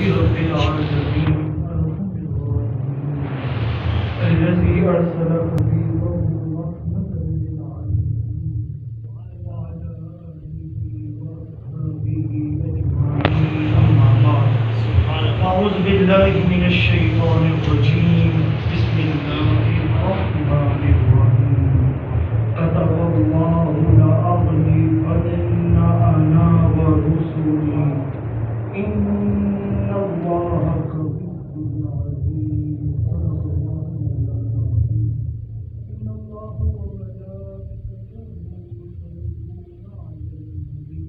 رب العالمين الذي أرسل حبيبه رحمة للعالمين وعلى آله وأصحابه أجمعين أما بعد أعوذ بالله من الشيطان الرجيم بسم الله الرحمن الرحيم كتب الله لأغلبن أنا ورسلي إن الله قوي عزيز صدق الله العظيم إن الله وملائكته يصلون على النبي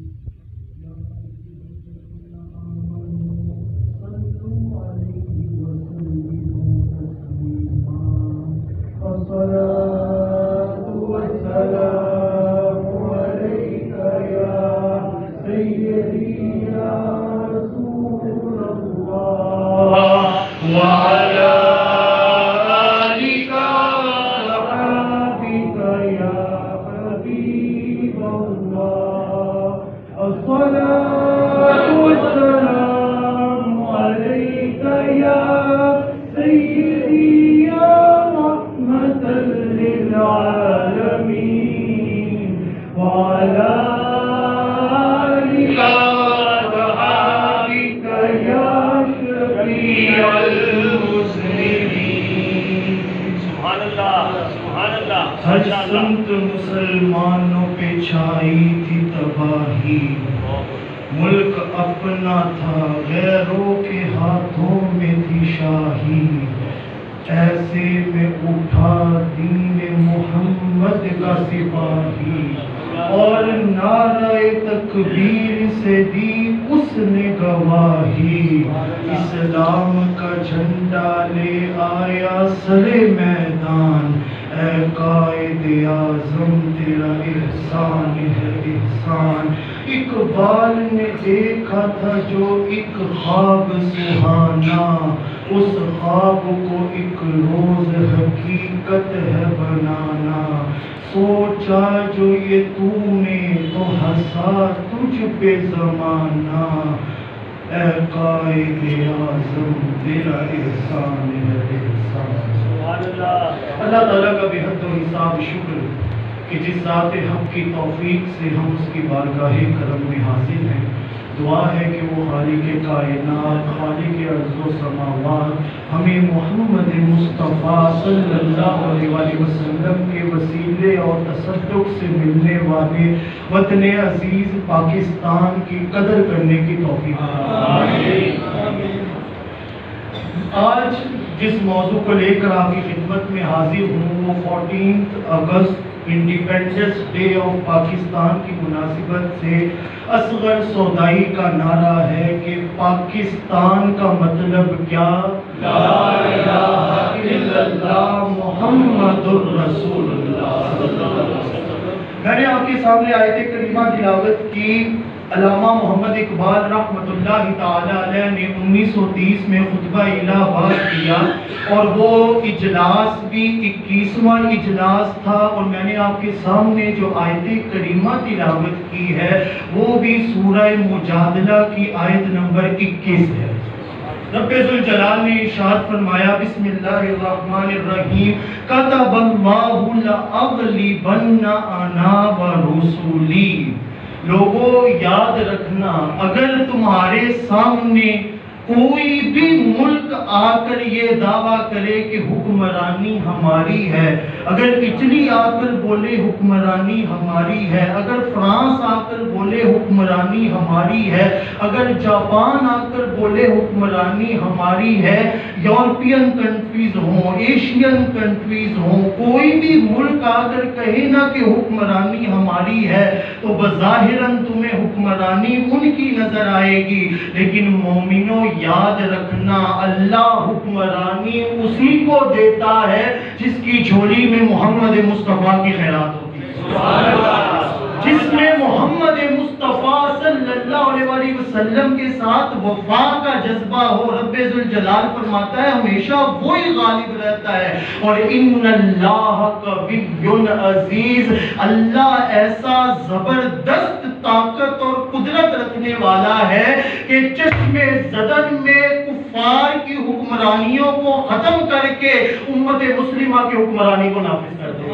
يا أيها الذين آمنوا صلوا عليه وسلموا تسليما الصلاة والسلام عليك يا سيدي يا رسول الله وعلى آلك وصحبك يا حبيب الله الصلاة والسلام عليك يا سيدي يا رحمة للعالمين وعلى آلك وصحبك يا شفيع المسلمين سبحان اللہ سبحان اللہ ہر سمت مسلمانوں پہ چھائی تھی تباہی ملک اپنا تھا غیروں کے ہاتھوں میں تھی شاہی ایسے میں اٹھا دین محمد کا سپاہی اور نعرہ تکبیر سے دی اس نے گواہی اسلام کا جھنڈا لے آیا سرے میدان اے قائد اعظم تیرا احسان ہے احسان اقبال نے دیکھا تھا جو ایک خواب سہانا اس خواب کو ایک روز حقیقت ہے بنانا سوچا جو یہ تو نے تو ہنسا تجھ پہ زمانہ اے قائد اعظم تیرا احسان ہے احسان سبحان اللہ اللہ تعالیٰ کا بے حد و حساب شکر کہ جس ذات حق کی توفیق سے ہم اس کی بارگاہ کرم میں حاضر ہیں دعا ہے کہ وہ خالق کائنات خالق ارض و سماوات ہمیں محمد مصطفیٰ صلی اللہ علیہ وسلم کے وسیلے اور تصدق سے ملنے والے وطن عزیز پاکستان کی قدر کرنے کی توفیق عطا فرمائے۔ آج جس موضوع کو لے کر آپ کی خدمت میں حاضر ہوں وہ 14 اگست انڈیپینڈنس ڈے آف پاکستان کی مناسبت سے اصغر سودائی کا نعرہ ہے کہ پاکستان کا مطلب کیا؟ لا الہ الا اللہ محمد الرسول اللہ۔ میں نے آپ کے سامنے آیت کریمہ تلاوت کی علامہ محمد اقبال رحمۃ اللہ تعالی علیہ نے 1930 میں خطبہ الہٰ کیا اور وہ اجلاس بھی 21واں اجلاس تھا اور میں نے آپ کے سامنے جو آیت کریمہ تلاوت کی ہے وہ بھی سورہ مجادلہ کی آیت نمبر 21 ہے۔ رب ذوالجلال نے ارشاد فرمایا بسم اللہ الرحمن الرحیم کتب اللہ لأغلبن انا ورسولی۔ لوگوں یاد رکھنا اگر تمہارے سامنے کوئی بھی ملک آ کر یہ دعویٰ کرے کہ حکمرانی ہماری ہے، اگر اٹلی آ کر بولے حکمرانی ہماری ہے، اگر فرانس آ کر بولے حکمرانی ہماری ہے، اگر جاپان آ کر بولے حکمرانی ہماری ہے، یورپین کنٹریز ہوں ایشین کنٹریز ہوں کوئی بھی ملک آ کر کہے نا کہ حکمرانی ہماری ہے تو بظاہراً تمہیں حکمرانی ان کی نظر آئے گی، لیکن مومنوں یاد رکھنا اللہ حکمرانی اسی کو دیتا ہے جس کی جھولی میں محمد مصطفیٰ کی خیرات ہوتی ہے، جس میں محمد مصطفیٰ صلی اللہ علیہ وسلم کے ساتھ وفا کا جذبہ ہو۔ رب ذوالجلال فرماتا ہے ہمیشہ وہی غالب رہتا ہے، اور ان اللہ قوی عزیز، اللہ ایسا زبردست طاقت اور قدرت رکھنے والا ہے کہ چشم زدن میں کفار کی حکمرانیوں کو ختم کر کے امت مسلمہ کی حکمرانی کو نافذ کر دے۔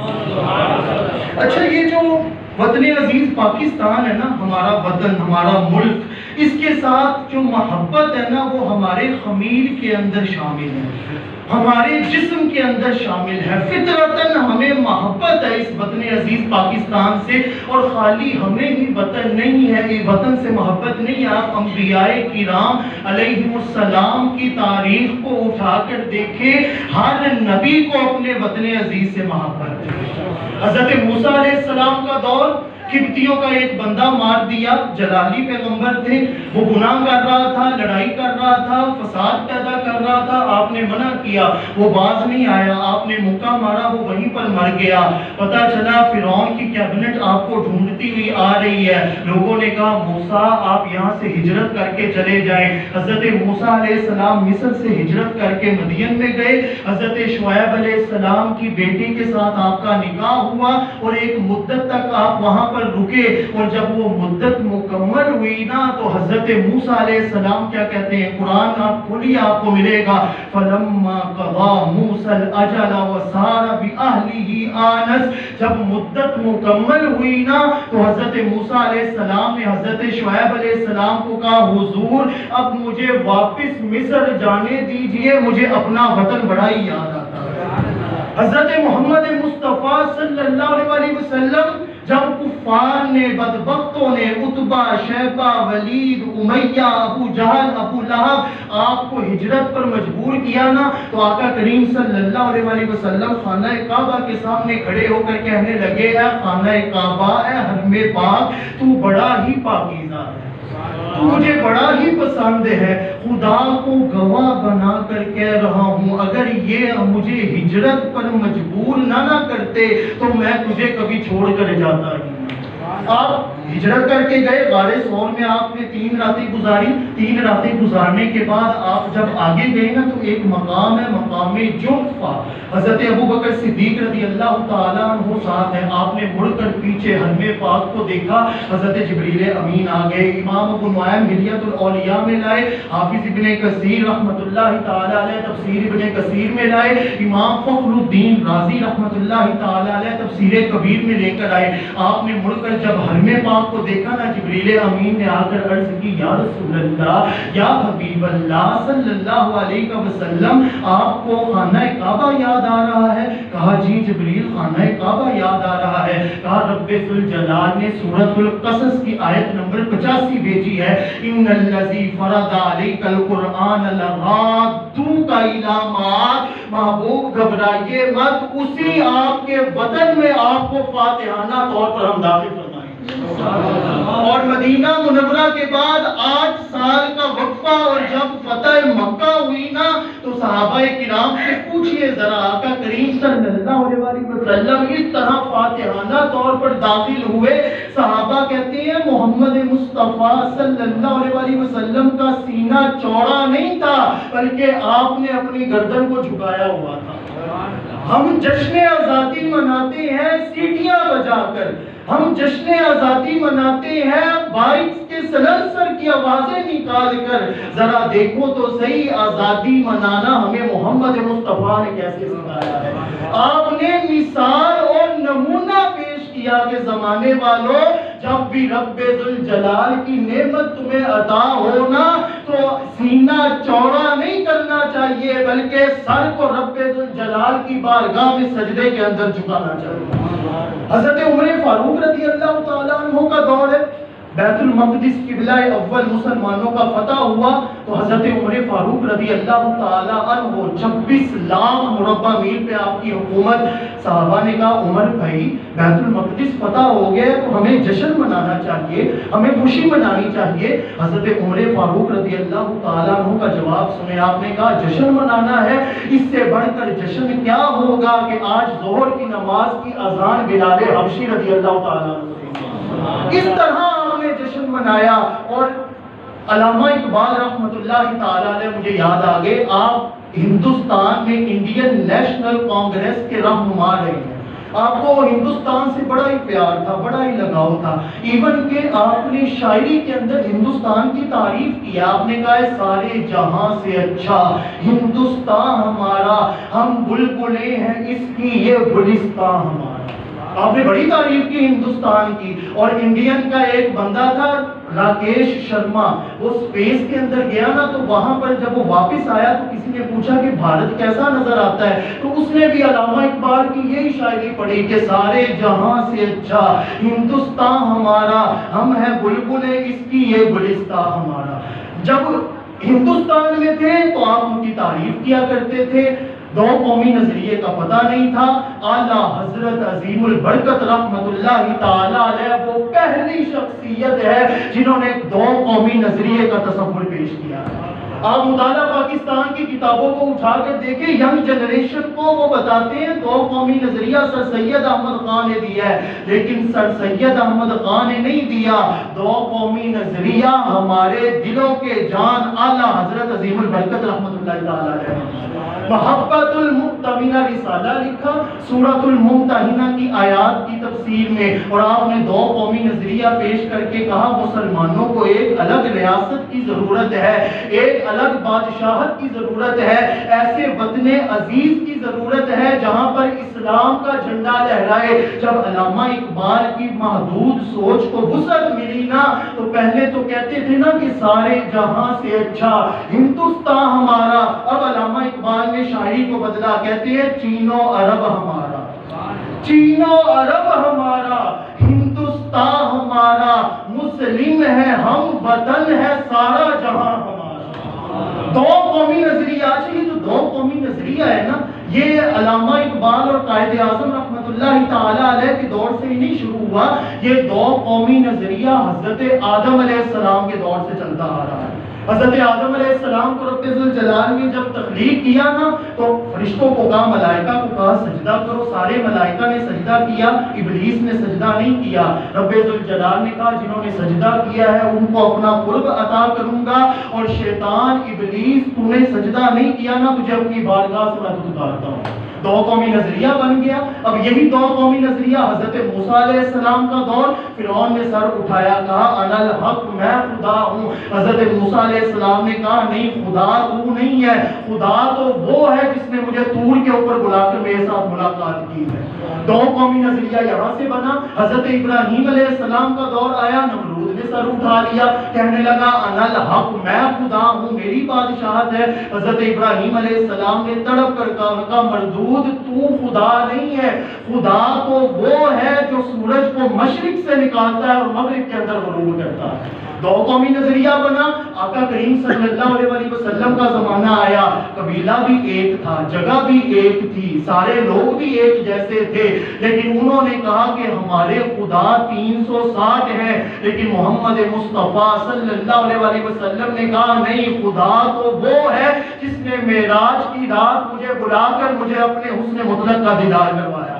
اچھا، یہ جو وطن عزیز پاکستان ہے نا، ہمارا وطن، ہمارا ملک، اس کے ساتھ جو محبت ہے نا، وہ ہمارے خمیر کے اندر شامل ہے، ہمارے جسم کے اندر شامل ہے۔ فطرتاً ہمیں محبت ہے اس وطن عزیز پاکستان سے، اور خالی ہمیں ہی وطن نہیں ہے، یہ وطن سے محبت نہیں ہے۔ آپ انبیاء کرام علیہم السلام کی تاریخ کو اٹھا کر دیکھیں، ہر نبی کو اپنے وطن عزیز سے محبت ہے۔ حضرت موسیٰ علیہ السلام کا دور، قبطیوں کا ایک بندہ مار دیا، جلالی پیغمبر تھے، وہ گناہ کر رہا تھا، لڑائی کر رہا تھا، فساد پیدا کر رہا تھا، آپ نے منع کیا، وہ باز نہیں آیا، آپ نے مکہ مارا، وہ وہیں پر مر گیا۔ پتہ چلا فرعون کی کیبنٹ آپ کو ڈھونڈتی ہوئی آ رہی ہے، لوگوں نے کہا موسیٰ آپ یہاں سے ہجرت کر کے چلے جائیں۔ حضرت موسیٰ علیہ السلام مصر سے ہجرت کر کے مدین میں گئے، حضرت شعیب علیہ السلام کی بیٹی کے ساتھ آپ کا نکاح ہوا، اور ایک مدت تک آپ وہاں پر رکے، اور جب وہ مدت مکمل ہوئی نا تو حضرت موسیٰ علیہ السلام کیا کہتے ہیں، قرآن آپ کھولیے آپ کو ملے گا، فَلَمَّا قَضَى مُوسَى الْأَجَلَ وَسَارَ بِأَهْلِهِ آنَسَ، جب مدت مکمل ہوئی نا تو حضرت موسیٰ علیہ السلام نے حضرت شعیب علیہ السلام کو کہا حضور اب مجھے واپس مصر جانے دیجئے، مجھے اپنا وطن بڑا ہی یاد آتا ہے۔ حضرت محمد مصطفیٰ صلی اللہ علیہ وسلم جب کفار نے، بدبختوں نے، عتبہ، شیبہ، ولید، امیہ، ابو جہل، ابو لہب آپ کو ہجرت پر مجبور کیا نا، تو آقا کریم صلی اللہ علیہ وسلم خانہ کعبہ کے سامنے کھڑے ہو کر کہنے لگے، اے خانہ کعبہ، اے حرم پاک، تو بڑا ہی پاکیزہ ہے، تو مجھے بڑا ہی پسند ہے، خدا کو گواہ بنا کر کہہ رہا ہوں اگر یہ مجھے ہجرت پر مجبور نہ کرتے تو میں تجھے کبھی چھوڑ کر جاتا ہی نہیں۔ آپ ہجرت کر کے گئے، غار ثور میں آپ نے 3 راتیں گزاری، 3 راتیں گزارنے کے بعد آپ جب آگے گئے نا تو ایک مقام ہے، مقام جحفہ، حضرت ابو بکر صدیق رضی اللہ تعالیٰ عنہ ساتھ ہے، آپ نے مڑ کر پیچھے حرم پاک کو دیکھا، حضرت جبریل امین آ گئے، امام ابو نعیم حلیۃ الاولیاء میں لائے، حافظ ابن کثیر رحمۃ اللہ تعالیٰ علیہ تفسیر ابن کثیر میں لائے، امام فخر الدین رازی رحمۃ اللہ تعالیٰ علیہ تفسیر کبیر میں لے کر آئے۔ آپ نے مڑ کر جب حرم پاک کو دیکھا نا، جبریل امین نے آ کر عرض کی، یا رسول اللہ، یا حبیب اللہ صلی اللہ علیہ وسلم، آپ کو خانہ کعبہ یاد آ رہا ہے؟ کہا جی جبریل، خانہ کعبہ یاد آ رہا ہے۔ کہا رب ذوالجلال نے سورۃ القصص کی آیت نمبر 85 بھیجی ہے، ان الذی فرض علیک القرآن لرادوک الی معاد، محبوب گھبرائیے مت، اسی آپ کے وطن میں آپ کو فاتحانہ طور پر ہم داخل فرمائیں۔ اور مدینہ منورہ کے بعد 8 سال کا وقفہ، اور جب فتح مکہ ہوئی نا تو صحابہ کرام سے پوچھئے ذرا، آقا کریم صلی اللہ علیہ وسلم اس طرح فاتحانہ طور پر داخل ہوئے؟ صحابہ کہتے ہیں محمد مصطفیٰ صلی اللہ علیہ وسلم کا سینہ چوڑا نہیں تھا، بلکہ آپ نے اپنی گردن کو جھکایا ہوا تھا۔ ہم جشن آزادی مناتے ہیں سیٹیاں بجا کر، ہم جشن آزادی مناتے ہیں بائکس کے سلنسر کی آوازیں نکال کر، ذرا دیکھو تو صحیح آزادی منانا ہمیں محمد مصطفیٰ نے کیسے سکھایا ہے۔ آپ نے مثال اور نمونہ پیش کیا کہ زمانے والوں، جب بھی رب ذوالجلال کی نعمت تمہیں عطا ہونا تو سینہ چوڑا نہیں کرنا چاہیے، بلکہ سر کو رب ذوالجلال کی بارگاہ میں سجدے کے اندر جھکانا چاہیے۔ حضرت عمر فاروق رضی اللہ تعالیٰ عنہ کا دور ہے، بیت المقدس قبلہ اول مسلمانوں کا فتح ہوا تو حضرت عمر فاروق رضی اللہ تعالیٰ عنہ 26 لاکھ مربع میل پہ آپ کی حکومت۔ صحابہ نے کہا عمر بھائی بیت المقدس فتح ہو گیا تو ہمیں جشن منانا چاہیے، ہمیں خوشی منانی چاہیے۔ حضرت عمر فاروق رضی اللہ تعالیٰ عنہ کا جواب سنے، آپ نے کہا جشن منانا ہے، اس سے بڑھ کر جشن کیا ہوگا کہ آج ظہر کی نماز کی اذان بلال حبشی رضی اللہ تعالیٰ عنہ سے، اس طرح جشن منایا۔ اور علامہ اقبال رحمۃ اللہ تعالیٰ علیہ مجھے یاد آگئے، آپ ہندوستان میں انڈین نیشنل کانگریس کے رہنما رہے ہیں، آپ کو ہندوستان سے بڑا ہی پیار تھا، بڑا ہی لگاؤ تھا، ایون کہ آپ نے شاعری کے اندر ہندوستان کی تعریف کی. آپ نے کہا ہے سارے جہاں سے اچھا ہندوستان ہمارا، ہم بلبلیں ہیں اس کی یہ گلستان ہمارا. آپ نے بڑی تعریف کی ہندوستان کی. اور انڈین کا ایک بندہ تھا راکیش شرما، وہ اسپیس کے اندر گیا نا، تو وہاں پر جب وہ واپس آیا تو کسی نے پوچھا کہ بھارت کیسا نظر آتا ہے، تو اس نے بھی علامہ اقبال کی یہی شاعری پڑھی کہ سارے جہاں سے اچھا ہندوستان ہمارا، ہم ہیں بلبلیں اس کی یہ گلستان ہمارا. جب ہندوستان میں تھے تو آپ ان کی تعریف کیا کرتے تھے. دو قومی نظریے کا پتہ نہیں تھا. اعلیٰ حضرت عظیم البرکت رحمت اللہ تعالی علیہ وہ پہلی شخصیت ہے جنہوں نے دو قومی نظریے کا تصور پیش کیا. آپ مطالعہ پاکستان کی کتابوں کو اٹھا کر دیکھیں، ینگ جنریشن کو وہ بتاتے ہیں دو قومی نظریہ سر سید احمد خان نے دیا ہے، لیکن سر سید احمد خان نے نہیں دیا. دو قومی نظریہ ہمارے دلوں کے جان اعلیٰ حضرت عظیم البرکت رحمت اللہ تعالی علیہ. محبت المؤتمنہ رسالہ لکھا سورۃ الممتحنہ کی آیات کی تفسیر میں، اور آپ نے دو قومی نظریہ پیش کر کے کہا مسلمانوں کو ایک الگ ریاست کی ضرورت ہے، ایک الگ بادشاہت کی ضرورت ہے، ایسے وطن عزیز کی ضرورت ہے جہاں پر اسلام کا جھنڈا لہرائے. جب علامہ اقبال کی محدود سوچ کو وسعت ملی نا، تو پہلے تو کہتے تھے نا کہ سارے جہاں سے اچھا ہندوستان ہمارا. اب علامہ اقبال نے شاعری کو بدلا، کہتے ہیں چین و عرب ہمارا، چین و عرب ہمارا، ہندوستان ہمارا، مسلم ہے ہم، وطن ہے سارا جہاں ہمارا. دو قومی نظریہ. اچھا یہ جو دو قومی نظریہ ہے نا، یہ علامہ اقبال اور قائد اعظم رحمت اللہ تعالی علیہ کے دور سے ہی نہیں شروع ہوا. یہ دو قومی نظریہ حضرت آدم علیہ السلام کے دور سے چلتا آ رہا ہے. حضرت آدم علیہ السلام کو رب ذوالجلال نے جب تخلیق کیا نا، تو فرشتوں کو کہا، ملائکہ کو کہا سجدہ کرو. سارے ملائکہ نے سجدہ کیا، ابلیس نے سجدہ نہیں کیا. رب ذوالجلال نے کہا جنہوں نے سجدہ کیا ہے ان کو اپنا قرب عطا کروں گا، اور شیطان ابلیس تو نے سجدہ نہیں کیا نا، تجھے اپنی بارگاہ سے میں دھتکارتا ہوں. دو قومی نظریہ بن گیا. اب یہی دو قومی نظریہ حضرت موسیٰ علیہ السلام کا دور، فرعون نے سر اٹھایا، کہا انا الحق، میں خدا ہوں. حضرت موسیٰ علیہ السلام نے کہا نہیں، خدا تو نہیں ہے، خدا تو وہ ہے جس نے مجھے طور کے اوپر بلا کر میرے ساتھ ملاقات کی ہے. دو قومی نظریہ یہاں سے بنا. حضرت ابراہیم علیہ السلام کا دور آیا، نمرود نے سر اٹھا لیا، کہنے لگا انا الحق، میں خدا ہوں، میری بادشاہت ہے. حضرت ابراہیم علیہ السلام نے تڑپ کر کہا مردود تو خدا نہیں ہے، خدا تو وہ ہے جو سورج کو مشرق سے نکالتا ہے اور مغرب کے اندر غروب کرتا ہے. دو قومی نظریہ بنا. آقا کریم صلی اللہ علیہ وسلم کا زمانہ آیا، قبیلہ بھی ایک تھا، جگہ بھی ایک تھی، سارے لوگ بھی ایک جیسے تھے، لیکن انہوں نے کہا کہ ہمارے خدا 360 ہیں. لیکن محمد مصطفیٰ صلی اللہ علیہ وسلم نے کہا نہیں، خدا تو وہ ہے جس نے معراج کی رات مجھے بلا کر مجھے اپنے حسن مطلق کا دیدار کروایا.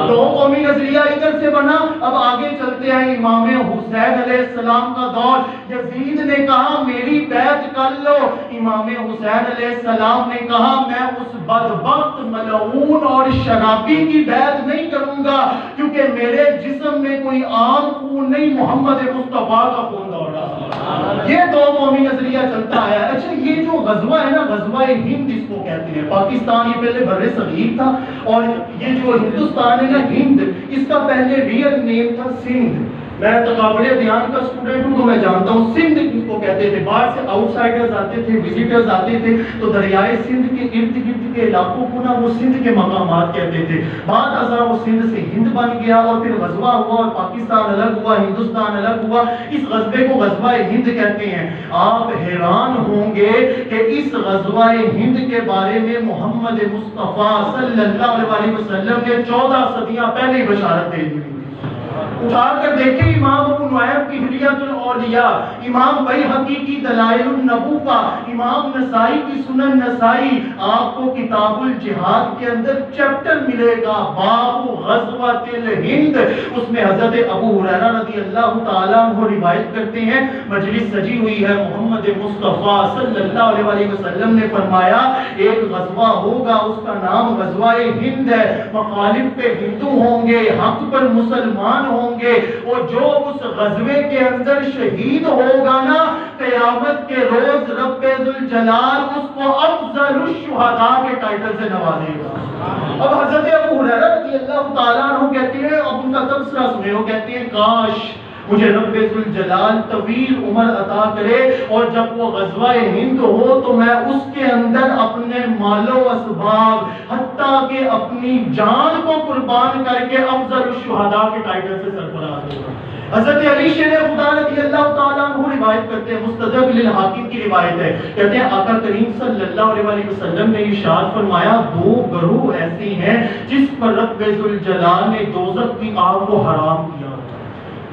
دو قومی نظریہ ادھر سے بنا. اب آگے چلتے ہیں امام حسین علیہ السلام کا دور. یزید نے کہا میری بیعت کر لو. امام حسین علیہ السلام نے کہا میں اس بدبخت ملعون اور شرابی کی بیعت نہیں کروں گا، کیونکہ میرے جسم میں کوئی عام خون نہیں، محمد مصطفیٰ کا خون دوڑ رہا. یہ دو قومی نظریہ چلتا ہے. اچھا یہ جو غزوہ ہے نا، غزوہ ہند جس کو کہتے ہیں، پاکستان یہ پہلے بر صغیر تھا، اور یہ جو ہندوستان ہے نا، ہند، اس کا پہلے ریئل نیم تھا سندھ. میں تقابل دیان کا اسٹوڈنٹ ہوں تو میں جانتا ہوں سندھ کس کو کہتے تھے. باہر سے آؤٹ سائڈرز آتے تھے، وزیٹرز آتے تھے، تو دریائے سندھ کے ارد گرد کے علاقوں کو نا وہ سندھ کے مقامات کہتے تھے. بعد ازاں وہ سندھ سے ہند بن گیا، اور پھر غزوہ ہوا اور پاکستان الگ ہوا، ہندوستان الگ ہوا. اس غزوے کو غزوہ ہند کہتے ہیں. آپ حیران ہوں گے کہ اس غزوہ ہند کے بارے میں محمد مصطفیٰ صلی اللہ علیہ وسلم نے 14 صدیاں پہلے ہی بشارت دے دی. اٹھا کر دیکھیں امام ابو نعیم کی حلیۃ الاولیاء، امام بیہقی کی دلائل النبوہ، امام نسائی کی سنن نسائی، آپ کو کتاب الجہاد کے اندر چیپٹر ملے گا باب غزوۃ الہند، اس میں حضرت ابو ہریرہ رضی اللہ تعالیٰ عنہ روایت کرتے ہیں، مجلس سجی ہوئی ہے، محمد مصطفیٰ صلی اللہ علیہ وسلم نے فرمایا ایک غزوہ ہوگا، اس کا نام غزوہ ہند ہے، مخالف پہ ہندو ہوں گے، حق پر مسلمان ہوں گے، اور جو اس غزوے کے اندر شہید ہوگا نا، قیامت کے روز رب ذوالجلال اس کو افضل الشہداء کے ٹائٹل سے نوازے گا۔ اب حضرت ابو ہریرہ رضی اللہ تعالیٰ عنہ کہتے ہیں، اب ان کا تبصرہ سنیں، وہ کہتے ہیں کاش مجھے رب ذوالجلال طویل عمر عطا کرے، اور جب وہ غزوہ ہند ہو تو میں اس کے اندر اپنے مال و اسباب حتیٰ کہ اپنی جان کو قربان کر کے افضل الشہداء کے ٹائٹل سے سرفراز ہوگا۔ حضرت علی شیر خدا رضی اللہ تعالیٰ عنہ روایت کرتے ہیں، مستدرک للحاکم کی روایت ہے، کہتے ہیں آقا کریم صلی اللہ علیہ وسلم نے ارشاد فرمایا دو گروہ ایسی ہیں جس پر رب ذوالجلال نے دوزخ کی آگ کو حرام کیا۔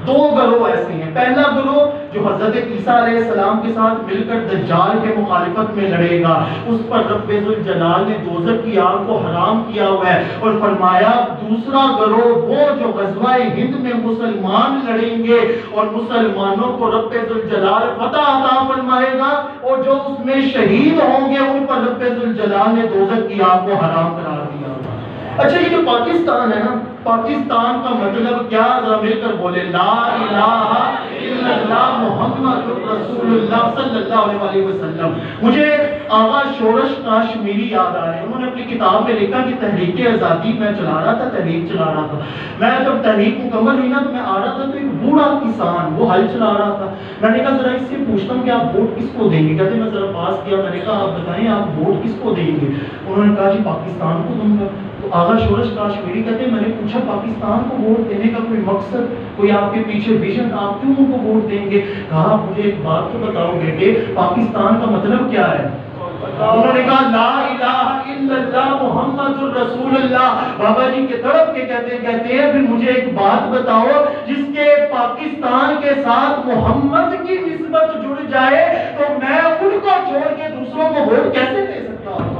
دو گروہ ایسے ہیں، پہلا گروہ جو حضرت عیسیٰ علیہ السلام کے ساتھ مل کر دجال کے مخالفت میں لڑے گا، اس پر رب ذوالجلال نے دوزخ کی آگ کو حرام کیا ہوا ہے، اور فرمایا دوسرا گروہ وہ جو غزوہ ہند میں مسلمان لڑیں گے اور مسلمانوں کو رب ذوالجلال فتح عطا فرمائے گا، اور جو اس میں شہید ہوں گے ان پر رب ذوالجلال نے دوزخ کی آگ کو حرام قرار دیا۔ اچھا یہ جو پاکستان ہے نا، پاکستان کا مطلب کیا؟ ذرا مل کر بولے لا الہ الا اللہ محمد رسول اللہ صلی اللہ علیہ وسلم۔ مجھے آغا شورش کاشمیری یاد آ رہے ہیں، انہوں نے اپنی کتاب میں لکھا کہ تحریک آزادی میں چلا رہا تھا، تحریک چلا رہا تھا، میں جب تحریک مکمل ہوئی نا تو میں آ رہا تھا تو ایک بوڑھا کسان وہ ہل چلا رہا تھا، میں نے کہا ذرا اس سے پوچھتا ہوں کہ آپ ووٹ کس کو دیں گے؟ کہتے میں ذرا پاس کیا، میں نے کہا آپ بتائیں آپ ووٹ کس کو دیں گے؟ انہوں نے کہا جی پاکستان کو دوں گا۔ تو آغا شورش کاشمیری کہتے ہیں میں نے پوچھا پاکستان کو ووٹ دینے کا کوئی مقصد، کوئی آپ کے پیچھے ویژن، آپ کیوں ان کو ووٹ دیں گے؟ کہا مجھے ایک بات تو بتاؤ بیٹے پاکستان کا مطلب کیا ہے؟ انہوں نے کہا لا الہ الا اللہ محمد الرسول اللہ۔ بابا جی کے طرف کے کہتے ہیں پھر مجھے ایک بات بتاؤ جس کے پاکستان کے ساتھ محمد کی نسبت جڑ جائے تو میں ان کو چھوڑ کے دوسروں کو ووٹ کیسے دے سکتا ہوں؟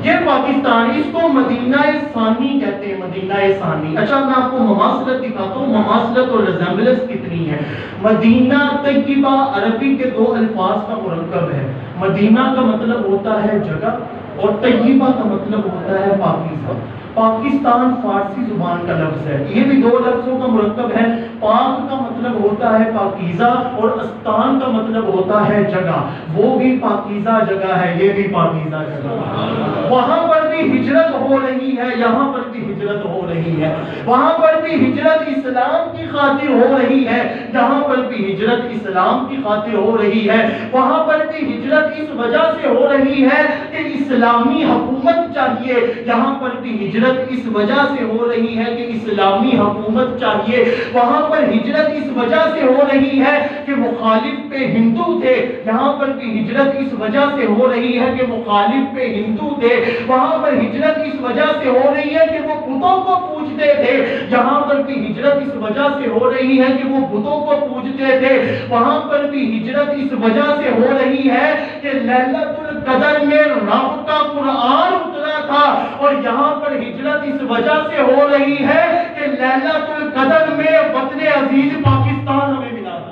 یہ پاکستان، اس کو مدینہ ثانی کہتے ہیں، مدینہ ثانی۔ اچھا میں آپ کو مماثلت دکھاتا ہوں، مماثلت اور ریزمبلنس کتنی ہے۔ مدینہ طیبہ عربی کے دو الفاظ کا مرکب ہے، مدینہ کا مطلب ہوتا ہے جگہ اور طیبہ کا مطلب ہوتا ہے پاکیزہ۔ پاکستان فارسی زبان کا لفظ ہے، یہ بھی دو لفظوں کا مرکب ہے، پاک کا مطلب ہوتا ہے پاکیزہ اور استان کا مطلب ہوتا ہے جگہ، وہ بھی پاکیزہ جگہ ہے، یہ بھی پاکیزہ جگہ ہے۔ وہاں پر بھی ہجرت ہو رہی ہے، یہاں پر بھی ہجرت ہو رہی ہے، وہاں پر بھی ہجرت اسلام کی خاطر ہو رہی ہے، یہاں پر بھی ہجرت اسلام کی خاطر ہو رہی ہے، وہاں پر بھی ہجرت اس وجہ سے ہو رہی ہے کہ اسلامی حکومت چاہیے، یہاں پر بھی ہجرت اس وجہ سے ہو رہی ہے کہ اسلامی حکومت چاہیے، وہاں پر ہجرت اس وجہ سے ہو رہی ہے کہ مخالف پہ ہندو تھے، یہاں پر بھی ہجرت اس وجہ سے ہو رہی ہے کہ مخالف پہ ہندو تھے، وہاں پر ہجرت اس وجہ سے ہو رہی ہے کہ وہ بتوں کو پوجتے تھے، یہاں پر بھی ہجرت اس وجہ سے ہو رہی ہے کہ وہ بتوں کو پوجتے تھے، وہاں پر بھی ہجرت اس وجہ سے ہو رہی ہے کہ لیلۃ القدر میں رب کا قرآن اترا تھا، اور یہاں پر ہجرت اس وجہ سے ہو رہی ہے کہ لیلۃ القدر میں وطن عزیز پاکستان ہمیں ملا تھا۔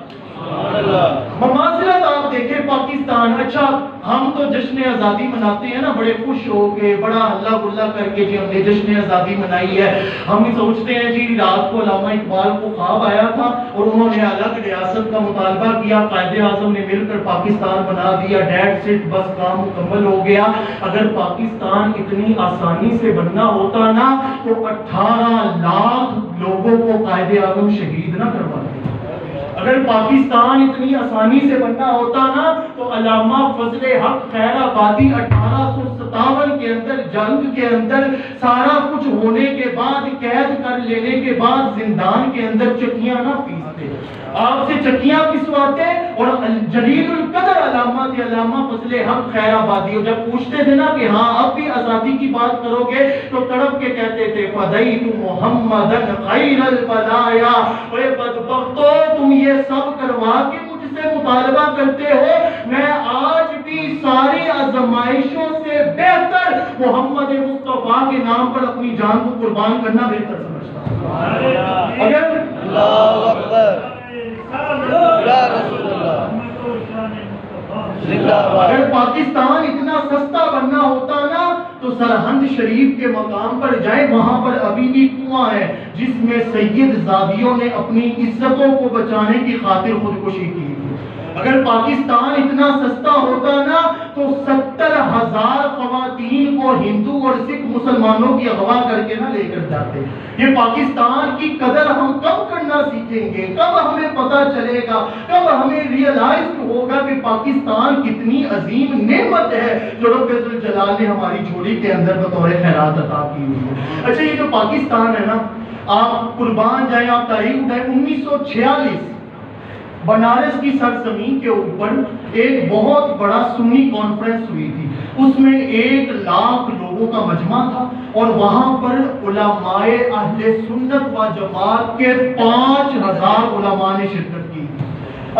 مماثلت آپ دیکھیں پاکستان۔ اچھا ہم تو جشن آزادی مناتے ہیں نا بڑے خوش ہو کے، بڑا ہلا گلا کر کے جی ہم نے جشن آزادی منائی ہے، ہم ہی سوچتے ہیں جی رات کو علامہ اقبال کو خواب آیا تھا اور انہوں نے الگ ریاست کا مطالبہ کیا، قائد اعظم نے مل کر پاکستان بنا دیا، ڈیٹ سیٹ بس کام مکمل ہو گیا۔ اگر پاکستان اتنی آسانی سے بننا ہوتا نا تو 18 لاکھ لوگوں کو قائد اعظم شہید نہ کرواتے۔ اگر پاکستان اتنی آسانی سے بننا ہوتا نا تو علامہ فضل حق خیر آبادی 1857 کے اندر جنگ کے اندر سارا کچھ ہونے کے بعد، قید کر لینے کے بعد زندان کے اندر چکیاں نہ پیستے، آپ سے چکیاں پسواتے، اور جلیل القدر علامہ تھے علامہ فضل حق خیر آبادی، اور جب پوچھتے تھے نا کہ ہاں اب بھی آزادی کی بات کرو گے تو تڑپ کے کہتے تھے فدیت محمدن خیر الفدایا، اے بدبختو تم یہ سب کروا کے سے مطالبہ کرتے ہو، میں آج بھی ساری آزمائشوں سے بہتر محمد مصطفیٰ کے نام پر اپنی جان کو قربان کرنا بہتر سمجھتا ہوں۔ اگر اللہ اکبر، یا رسول اللہ، اگر پاکستان اتنا سستا بننا ہوتا نا تو سرہند شریف کے مقام پر جائیں، وہاں پر ابھی بھی کنواں ہے جس میں سید زادیوں نے اپنی عزتوں کو بچانے کی خاطر خودکشی کی۔ اگر پاکستان اتنا سستا ہوتا نا تو 70,000 خواتین کو ہندو اور سکھ مسلمانوں کی اغوا کر کے نہ لے کر جاتے۔ یہ پاکستان کی قدر ہم کب کرنا سیکھیں گے؟ کب ہمیں پتہ چلے گا؟ کب ہمیں ریئلائز ہوگا کہ پاکستان کتنی عظیم نعمت ہے جو رب ذوالجلال نے ہماری جھولی کے اندر بطور خیرات عطا کی ہوئی ہے۔ اچھا، یہ جو پاکستان ہے نا، آپ قربان جائیں، آپ تاریخ اٹھائیں، 1946 بنارس کی سرزمین کے اوپر ایک بہت بڑا سنی کانفرنس ہوئی تھی۔ اس میں 1,00,000 لوگوں کا مجمع تھا اور وہاں پر علماء اہل سنت و جماعت کے 5,000 علماء نے شرکت کی۔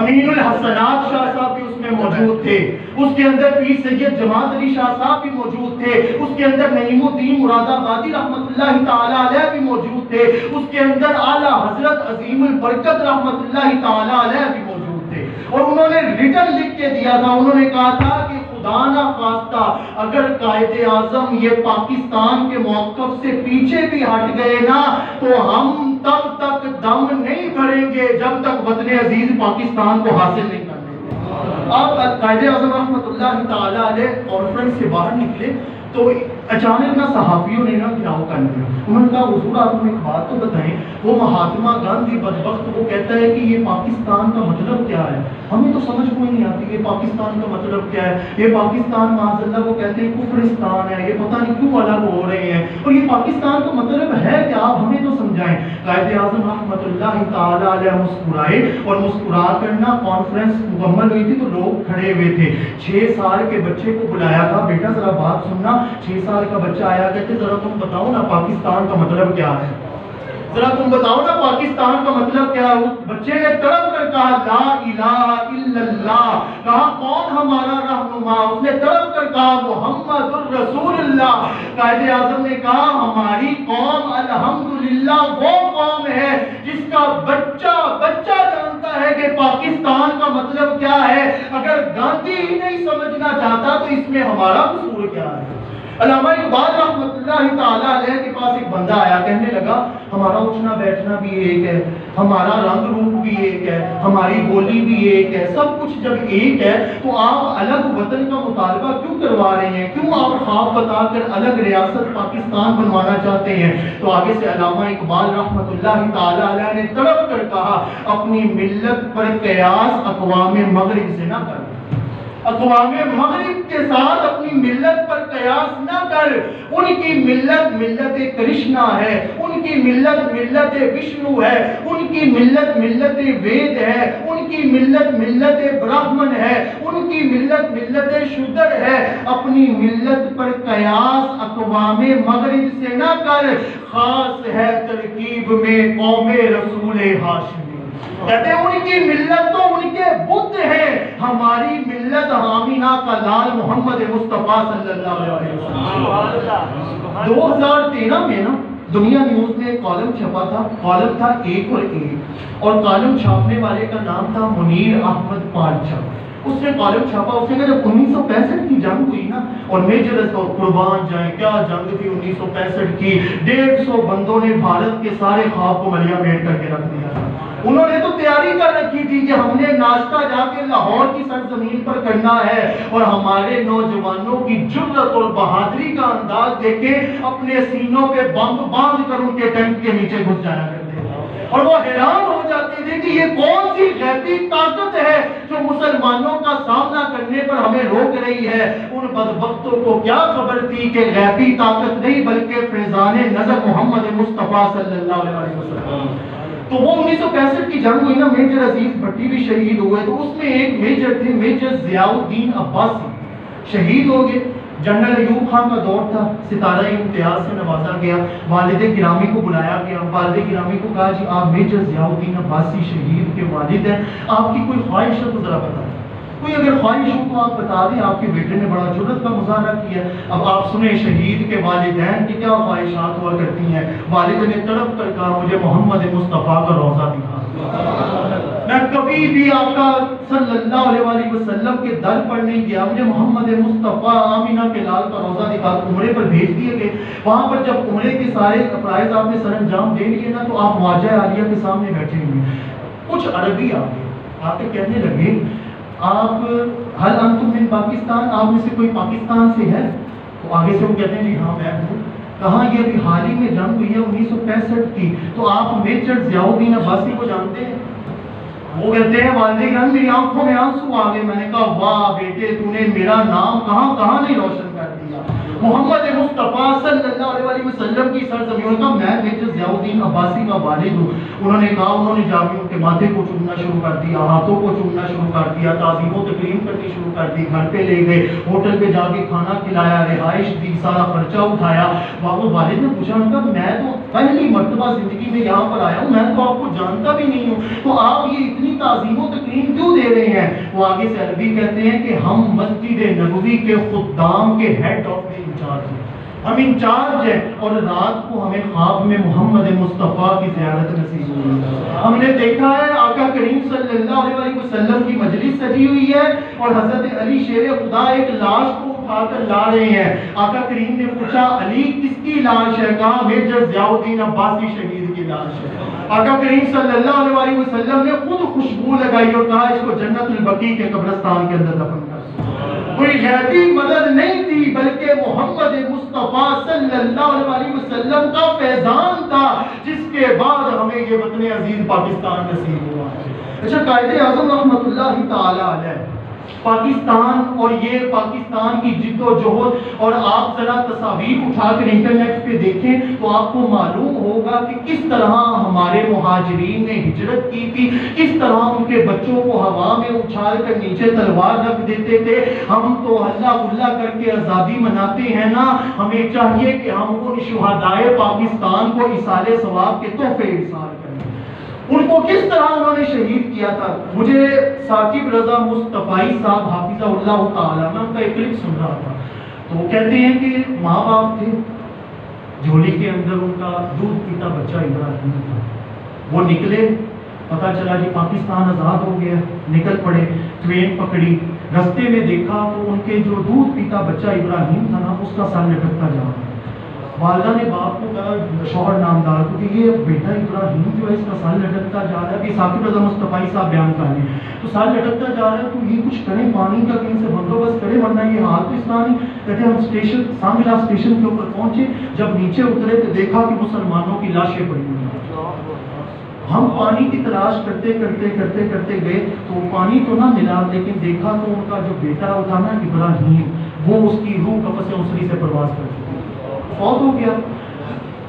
امین الحسنات شاہ صاحب بھی اس میں موجود تھے، اس کے اندر پیر سید جماعت علی شاہ صاحب بھی موجود تھے، اس کے اندر نعیم الدین مراد آبادی رحمۃ اللہ تعالی علیہ بھی موجود تھے، اس کے اندر اعلیٰ حضرت عظیم البرکت رحمۃ اللہ تعالی علیہ بھی موجود تھے۔ اور انہوں نے ریٹن لکھ کے دیا تھا، انہوں نے کہا تھا کہ خدا نہ خواستہ اگر قائد اعظم یہ پاکستان کے موقف سے پیچھے بھی ہٹ گئے نا تو ہم تب تک دم نہیں بھریں گے جب تک وطن عزیز پاکستان کو حاصل نہیں کر لیں گے۔ آپ قائد اعظم رحمۃ اللہ تعالی علیہ کانفرنس سے باہر نکلے تو اچانک نا صحافیوں نے نا گھیراؤ کر لیا۔ انہوں نے کہا حضور آپ ہمیں ایک بات تو بتائیں، وہ مہاتما گاندھی بدبخت وہ کہتا ہے کہ یہ پاکستان کا مطلب کیا ہے؟ ہمیں تو سمجھ کوئی نہیں آتی یہ پاکستان کا مطلب کیا ہے۔ یہ پاکستان معاذ اللہ وہ کہتے ہیں کفرستان ہے، یہ پتہ نہیں کیوں الگ ہو رہے ہیں، اور یہ پاکستان کا مطلب ہے کیا؟ آپ ہمیں تو سمجھائیں۔ قائد اعظم رحمۃ اللہ تعالی علیہ مسکرائے اور مسکرا کر نا کانفرنس مکمل ہوئی تھی تو لوگ کھڑے ہوئے تھے۔ 6 سال کے بچے کو بلایا تھا، بیٹا ذرا بات سننا۔ 6 سال کا بچہ آیا، کہتے ذرا تم بتاؤ نا پاکستان کا مطلب کیا ہے، ذرا تم بتاؤ نا پاکستان کا مطلب کیا ہے۔ اس بچے نے تڑپ کر کہا لا الہ الا اللہ، کہا کون ہمارا رہنما؟ اس نے تڑپ کر کہا محمد الرسول اللہ۔ قائد اعظم نے کہا ہماری قوم الحمدللہ وہ قوم ہے جس کا بچہ جانتا ہے کہ پاکستان کا مطلب کیا ہے۔ اگر گاندھی ہی نہیں سمجھنا چاہتا تو اس میں ہمارا قصور کیا ہے؟ علامہ اقبال رحمۃ اللہ تعالی علیہ کے پاس ایک بندہ آیا، کہنے لگا ہمارا اٹھنا بیٹھنا بھی ایک ہے، ہمارا رنگ روپ بھی ایک ہے، ہماری بولی بھی ایک ہے، سب کچھ جب ایک ہے تو آپ الگ وطن کا مطالبہ کیوں کروا رہے ہیں؟ کیوں آپ خواب بتا کر الگ ریاست پاکستان بنوانا چاہتے ہیں؟ تو آگے سے علامہ اقبال رحمۃ اللہ تعالی علیہ نے تڑپ کر کہا اپنی ملت پر قیاس اقوام مغرب سے نہ کر، اقوام مغرب کے ساتھ اپنی ملت پر قیاس نہ کر۔ ان کی ملت ملت کرشنا ہے، ان کی ملت ملت وشنو ہے، ان کی ملت ملت وید ہے، ان کی ملت ملت براہمن ہے، ان کی ملت ملت شودر ہے۔ اپنی ملت پر قیاس اقوام مغرب سے نہ کر، خاص ہے ترکیب میں قوم رسول ہاشمی۔ کہتے ہیں ان کی ملت تو ان کے بت ہیں، ہماری ملت آمینہ کا لال محمد مصطفیٰ صلی اللہ علیہ وسلم۔ 2013 میں نا دنیا نیوز نے ایک کالم چھپا تھا، کالم تھا 1 اور 1، اور کالم چھاپنے والے کا نام تھا منیر احمد پارچہ۔ اس نے کالم چھاپا، اس نے کہا جب 1965 کی جنگ ہوئی نا، اور میجر قربان جائیں کیا جنگ تھی 1965 کی، 150 بندوں نے بھارت کے سارے خواب کو ملیا میٹ کر کے رکھ دیا تھا۔ انہوں نے تو تیاری کر رکھی تھی کہ ہم نے ناشتہ جا کے لاہور کی سرزمین پر کرنا ہے، اور ہمارے نوجوانوں کی جرأت اور بہادری کا انداز دیکھے اپنے سینوں پہ بم باندھ کر ان کے ٹینک کے نیچے گھس جایا کرتے تھے، اور وہ حیران ہو جاتے تھے کہ یہ کون سی غیبی طاقت ہے جو مسلمانوں کا سامنا کرنے پر ہمیں روک رہی ہے۔ ان بدبختوں کو کیا خبر تھی کہ غیبی طاقت نہیں بلکہ فیضان نظر محمد مصطفیٰ صلی اللہ علیہ وسلم۔ تو وہ 1965 کی جنگ ہوئی نا، میجر عزیز بھٹی بھی شہید ہوئے، تو اس میں ایک میجر تھے، میجر ضیاء الدین عباسی، شہید ہو گئے۔ جنرل ایوب خان کا دور تھا، ستارہ امتیاز سے نوازا گیا، والد گرامی کو بلایا گیا، والد گرامی کو کہا جی آپ میجر ضیاء الدین عباسی شہید کے والد ہیں، آپ کی کوئی خواہش ہے تو ذرا بتائیں، کوئی اگر خواہش ہو تو آپ بتا دیں، آپ کے بیٹے نے بڑا جرأت کا مظاہرہ کیا۔ اب آپ سنیں شہید کے والدین کی کیا خواہشات ہوا کرتی ہیں۔ والد نے تڑپ کر کہا مجھے محمد مصطفیٰ کا روضہ دکھا، میں کبھی بھی آقا صلی اللہ علیہ وآلہ وسلم کے در پر نہیں گیا، مجھے محمد مصطفیٰ آمینہ کے لال کا روضہ دکھا۔ عمرے پر بھیج دیے گئے، وہاں پر جب عمرے کے سارے فرائض آپ نے سر انجام دے لیے نا، تو آپ مواجہ عالیہ کے سامنے بیٹھے ہوئے، کچھ عربی آ کے کہنے لگے آپ حل انتم من پاکستان، آپ میں سے کوئی پاکستان سے ہے؟ تو آگے سے وہ کہتے ہیں جی ہاں میں ہوں۔ کہاں یہ ابھی حال ہی میں جنگ ہوئی ہے 1965 کی، تو آپ میجر ضیاء الدین عباسی کو جانتے ہیں؟ وہ کہتے ہیں والد گرامی میری آنکھوں میں آنسو آ گئے، میں نے کہا واہ بیٹے تو نے میرا نام کہاں کہاں نہیں روشن کر دیا، محمد مصطفیٰ صلی اللہ علیہ وسلم کی سرزمین کا میں میجر ضیاء الدین عباسی کا والد ہوں۔ انہوں نے کہا، انہوں نے جا کے ان کے ماتھے کو چومنا شروع کر دیا، ہاتھوں کو چومنا شروع کر دیا، تعظیم و تکریم کرنی شروع کر دی، گھر پہ لے گئے، ہوٹل پہ جا کے کھانا کھلایا، رہائش دی، سارا خرچہ اٹھایا۔ والد نے پوچھا ان کا میں تو پہلی مرتبہ زندگی میں یہاں پر آیا ہوں، میں تو آپ کو جانتا بھی نہیں ہوں، تو آپ یہ اتنی تعظیم و تکریم کیوں دے رہے ہیں؟ وہ آگے سے عربی کہتے ہیں کہ ہم مسجد نبوی کے خدام کے ہیڈ آف دی انچارج ہیں، ہم انچارج ہیں، اور رات کو ہمیں خواب میں محمد مصطفیٰ کی زیارت نصیب ہوئی، ہم نے دیکھا ہے آقا کریم صلی اللہ علیہ وسلم کی مجلس سجی ہوئی ہے، اور حضرت علی شیر خدا ایک لاش کو اٹھا کر لا رہے ہیں۔ آقا کریم نے پوچھا علی کس کی لاش ہے؟ کہا میجر ضیاء الدین عباسی شہید کی لاش ہے۔ آقا کریم صلی اللہ علیہ وسلم نے خود خوشبو لگائی اور کہا اس کو جنت البقیع کے قبرستان کے اندر دفن کر۔ کوئی غیبی مدد نہیں تھی، بلکہ محمد مصطفیٰ صلی اللہ علیہ وسلم کا فیضان تھا، جس کے بعد ہمیں یہ وطن عزیز پاکستان نصیب ہوا ہے۔ اچھا قائد اعظم رحمۃ اللہ تعالی علیہ پاکستان اور یہ پاکستان کی جد و جہد، اور آپ ذرا تصاویر اٹھا کر انٹرنیٹ پہ دیکھیں تو آپ کو معلوم ہوگا کہ کس طرح ہمارے مہاجرین نے ہجرت کی تھی، کس طرح ان کے بچوں کو ہوا میں اچھال کر نیچے تلوار رکھ دیتے تھے۔ ہم تو اللہ اللہ کر کے آزادی مناتے ہیں نا، ہمیں چاہیے کہ ہم ان شہدائے پاکستان کو ایصال ثواب کے تحفے ارسال کریں۔ ان کو کس طرح انہوں نے شہید کیا تھا۔ مجھے ثاقب رضا مصطفائی صاحب حافظہ اللہ تعالیٰ، میں ان کا ایک کلپ سن رہا تھا، تو وہ کہتے ہیں کہ ماں باپ تھے، جھولی کے اندر ان کا دودھ پیتا بچہ ابراہیم تھا، وہ نکلے، پتا چلا جی پاکستان آزاد ہو گیا، نکل پڑے، ٹرین پکڑی، رستے میں دیکھا تو ان کے جو دودھ پیتا بچہ ابراہیم تھا نا، اس کا سر لٹکتا جا رہا ہے۔ والدہ نے باپ کو کہا، شوہر نامدار کو، کہ یہ بیٹا ابراہیم جو ہے اس کا سر لٹکتا جا رہا ہے، کہ ثاقب رضا مصطفیٰ صاحب بیان کر رہے ہیں، تو سر لٹکتا جا رہا ہے، تو یہ کچھ کریں، پانی کا کہیں سے بندوبست کریں، ورنہ یہ حال تو اس طرح نہیں۔ کہتے ہم اسٹیشن سانگلا اسٹیشن کے اوپر پہنچے، جب نیچے اترے تو دیکھا کہ مسلمانوں کی لاشیں پڑی ہوئی ہیں۔ ہم پانی کی تلاش کرتے گئے، تو پانی تو نہ ملا، لیکن دیکھا تو ان کا جو بیٹا تھا نا ابراہیم، وہ اس کی روح قفس انصری سے پرواز کر چکی، فوت ہو گیا۔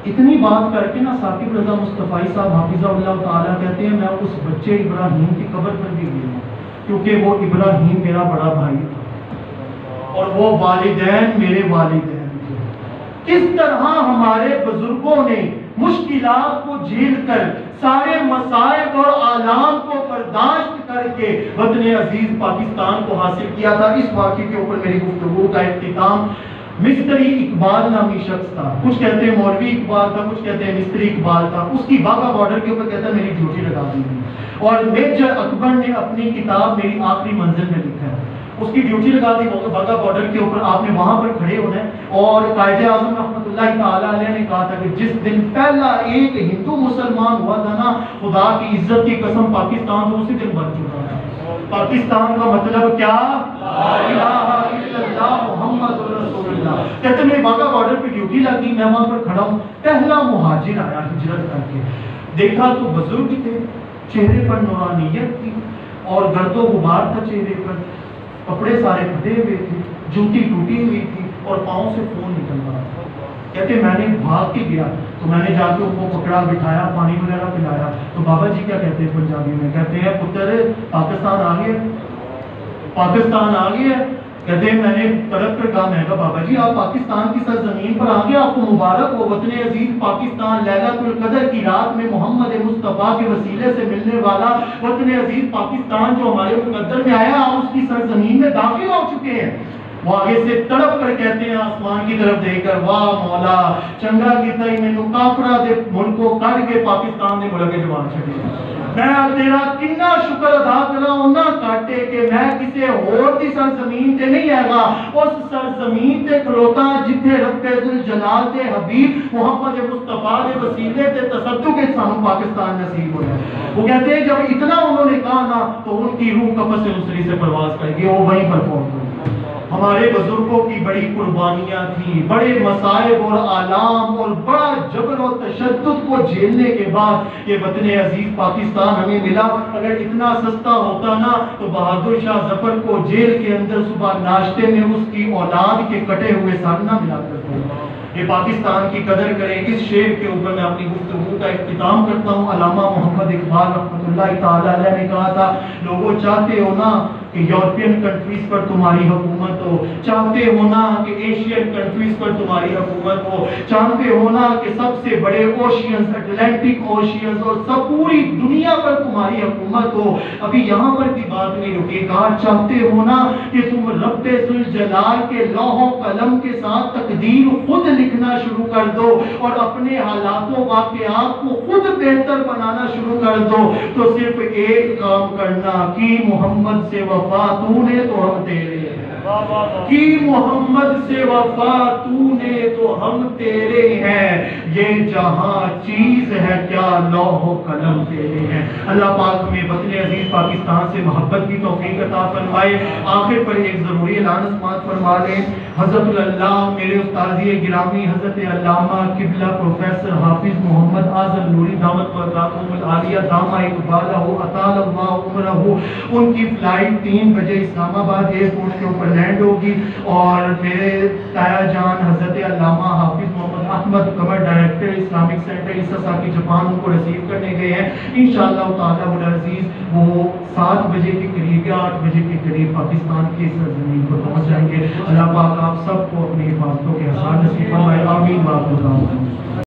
اتنی بات کر کے نا ثاقب رضا مصطفیٰ صاحب حافظہ اللہ تعالیٰ کہتے ہیں میں اس بچے ابراہیم کی قبر پر بھی گیا ہوں، کیونکہ وہ ابراہیم میرا بڑا بھائی تھا اور وہ والدین میرے والدین تھے۔ کس طرح ہمارے بزرگوں نے مشکلات کو جھیل کر، سارے مصائب اور آلام کو برداشت کر کے وطن عزیز پاکستان کو حاصل کیا تھا۔ اس واقعے کے اوپر میری گفتگو کا اختتام، مستری اقبال نامی شخص تھا، کچھ کہتے ہیں مولوی اقبال تھا، کچھ کہتے ہیں مستری اقبال تھا، اس کی واگا بارڈر کے اوپر کہتا ہے میری ڈیوٹی لگا دی گئی، اور میجر اکبر نے اپنی کتاب میری آخری منزل میں لکھا ہے، اس کی ڈیوٹی لگا دی واگا بارڈر کے اوپر، آپ نے وہاں پر کھڑے ہونا ہے، اور قائد اعظم رحمۃ اللہ تعالیٰ علیہ نے کہا تھا کہ جس دن پہلا ایک ہندو مسلمان ہوا تھا نا، خدا کی عزت کی قسم پاکستان تو اسی دن بن چکا ہے۔ پاکستان کا مطلب کیا؟ لا الہ الا اللہ محمد رسول اللہ۔ کہتے میں واگا بارڈر پہ ڈیوٹی لگی، میں وہاں پر کھڑا ہوں، پہلا مہاجر آیا ہجرت کر کے، دیکھا تو بزرگ تھے، چہرے پر نورانیت تھی اور گرد و غبار تھا چہرے پر، کپڑے سارے پھٹے ہوئے تھے، جوتی ٹوٹی ہوئی تھی اور پاؤں سے خون نکل رہا تھا۔ کہتے میں نے بھاگ کے گیا تو میں نے جا کے ان کو پکڑا، بٹھایا، پانی وغیرہ پلایا، تو بابا جی کیا کہتے ہیں پنجابی میں؟ کہتے ہیں پتر پاکستان آ گیا، پاکستان آ گیا، کہتے ہیں میں نے تڑپ کر کہا، میں کہا بابا جی آپ پاکستان کی سرزمین پر آ گئے، آپ کو مبارک ہو، وطن عزیز پاکستان، لیلۃ القدر کی رات میں محمد مصطفیٰ کے وسیلے سے ملنے والا وطن عزیز پاکستان جو ہمارے مقدر میں آیا، آپ اس کی سرزمین میں داخل ہو چکے ہیں۔ وہ آگے سے تڑپ کر کہتے ہیں آسمان کی طرف دیکھ کر، واہ مولا چنگا کیتا ہی مینوں کافرہ دے ملکوں کٹ کے پاکستان دے ملک جوان چھڑے، میں تیرا کنا شکر ادا کرا ہونا کاٹے کہ میں کسے اور دی سرزمین تے نہیں آئے گا، اس سرزمین تے کھلوتا جتھے رب ذوالجلال تے حبیب محمد مصطفیٰ دے وسیلے تے تصدق کے سانو پاکستان نصیب ہویا۔ وہ کہتے ہیں جب اتنا انہوں نے کہا نا تو ان کی روح قفس اسری سے پرواز کر گئی، وہ وہیں پر پہنچ گئی۔ ہمارے بزرگوں کی بڑی قربانیاں تھیں، بڑے مصائب اور آلام اور بڑا جبر و تشدد کو جھیلنے کے بعد یہ وطن عزیز پاکستان ہمیں ملا۔ اگر اتنا سستا ہوتا نا تو بہادر شاہ ظفر کو جیل کے اندر صبح ناشتے میں اس کی اولاد کے کٹے ہوئے سر نہ ملا کرتے۔ یہ پاکستان کی قدر کریں۔ اس شعر کے اوپر میں اپنی گفتگو کا اختتام کرتا ہوں۔ علامہ محمد اقبال رحمۃ اللہ تعالی علیہ نے کہا تھا، لوگوں چاہتے ہو نا کہ یورپین کنٹریز پر تمہاری حکومت ہو، چاہتے ہو نا کہ ایشین کنٹریز پر تمہاری حکومت ہو، چاہتے ہو نا کہ سب سے بڑے اوشینز، اٹلانٹک اوشینز اور سب پوری دنیا پر تمہاری حکومت ہو، ابھی یہاں پر بھی بات نہیں رکی۔ کہا چاہتے ہو نا کہ تم رب ذوالجلال کے لوح و قلم کے ساتھ تقدیر خود لکھنا شروع کر دو اور اپنے حالات و واقعات کو خود بہتر بنانا شروع کر دو، تو صرف ایک کام کرنا کہ محمد سے وفا تو نے تو ہم تیرے ہیں، کہ محمد سے وفا تو نے تو ہم تیرے ہیں، یہ جہاں چیز ہے کیا لوح و قلم تیرے ہیں۔ اللہ پاک ہمیں وطن عزیز پاکستان سے محبت کی توفیق عطا فرمائے۔ آخر پر ایک ضروری اعلان سماعت فرما لیں۔ حضرت اللہ میرے استاذی گرامی حضرت علامہ قبلہ پروفیسر حافظ محمد اعظم نوری دعوت برکاتہم العالیہ دامہ اقبالہ اطال اللہ عمرہ، ان کی فلائٹ 3 بجے اسلام آباد ایئرپورٹ کے اوپر لینڈ ہوگی، اور میرے تایا جان Hazrat Allama Hafiz Muhammad Ahmad Qamar director Islamic centre عیسیٰ کی جاپان ان کو ریسیو کرنے گئے ہیں۔ انشاءاللہ تعالیٰ العزیز وہ 7 بجے کے قریب یا 8 بجے کے قریب پاکستان کی سرزمین پر پہنچ جائیں گے۔ اللہ پاک آپ سب کو اپنی حفاظتوں کے احسان نصیب فرمائے، آمین۔